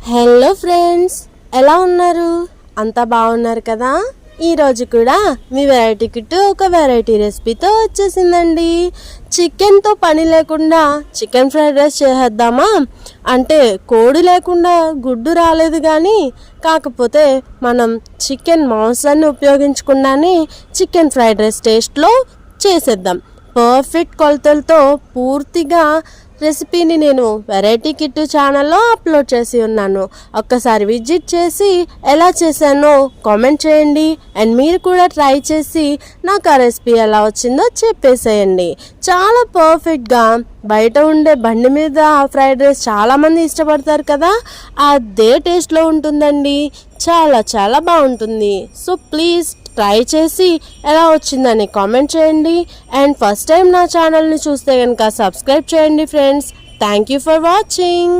Hello friends, ఎలా ఉన్నారు? అంతా బాగున్నారు కదా? ఈరోజు కూడా మీ వెరైటీ కిట్ ఒక వెరైటీ రెసిపీతో వచ్చేసిందండి. చికెన్తో పని లేకుండా చికెన్ ఫ్రైడ్ రైస్ చేసేద్దామా? అంటే కోడి లేకుండా గుడ్డు రాలేదు, కానీ కాకపోతే మనం చికెన్ మాంసాన్ని ఉపయోగించకుండానే చికెన్ ఫ్రైడ్ రైస్ టేస్ట్లో చేసేద్దాం. పర్ఫెక్ట్ కొలతలతో పూర్తిగా రెసిపీని నేను వెరైటీ కిట్ ఛానల్లో అప్లోడ్ చేసి ఉన్నాను. ఒక్కసారి విజిట్ చేసి ఎలా చేశానో కామెంట్ చేయండి. అండ్ మీరు కూడా ట్రై చేసి నాకు ఆ రెసిపీ ఎలా వచ్చిందో చెప్పేసేయండి. చాలా పర్ఫెక్ట్గా బయట ఉండే బండి మీద ఫ్రైడ్ రైస్ చాలామంది ఇష్టపడతారు కదా, అదే టేస్ట్లో ఉంటుందండి. చాలా చాలా బాగుంటుంది. సో ప్లీజ్ ట్రై చేసి ఎలా వచ్చిందని కామెంట్ చేయండి. అండ్ ఫస్ట్ టైం నా ఛానల్ని చూస్తే కనుక సబ్స్క్రైబ్ చేయండి friends. Thank you for watching.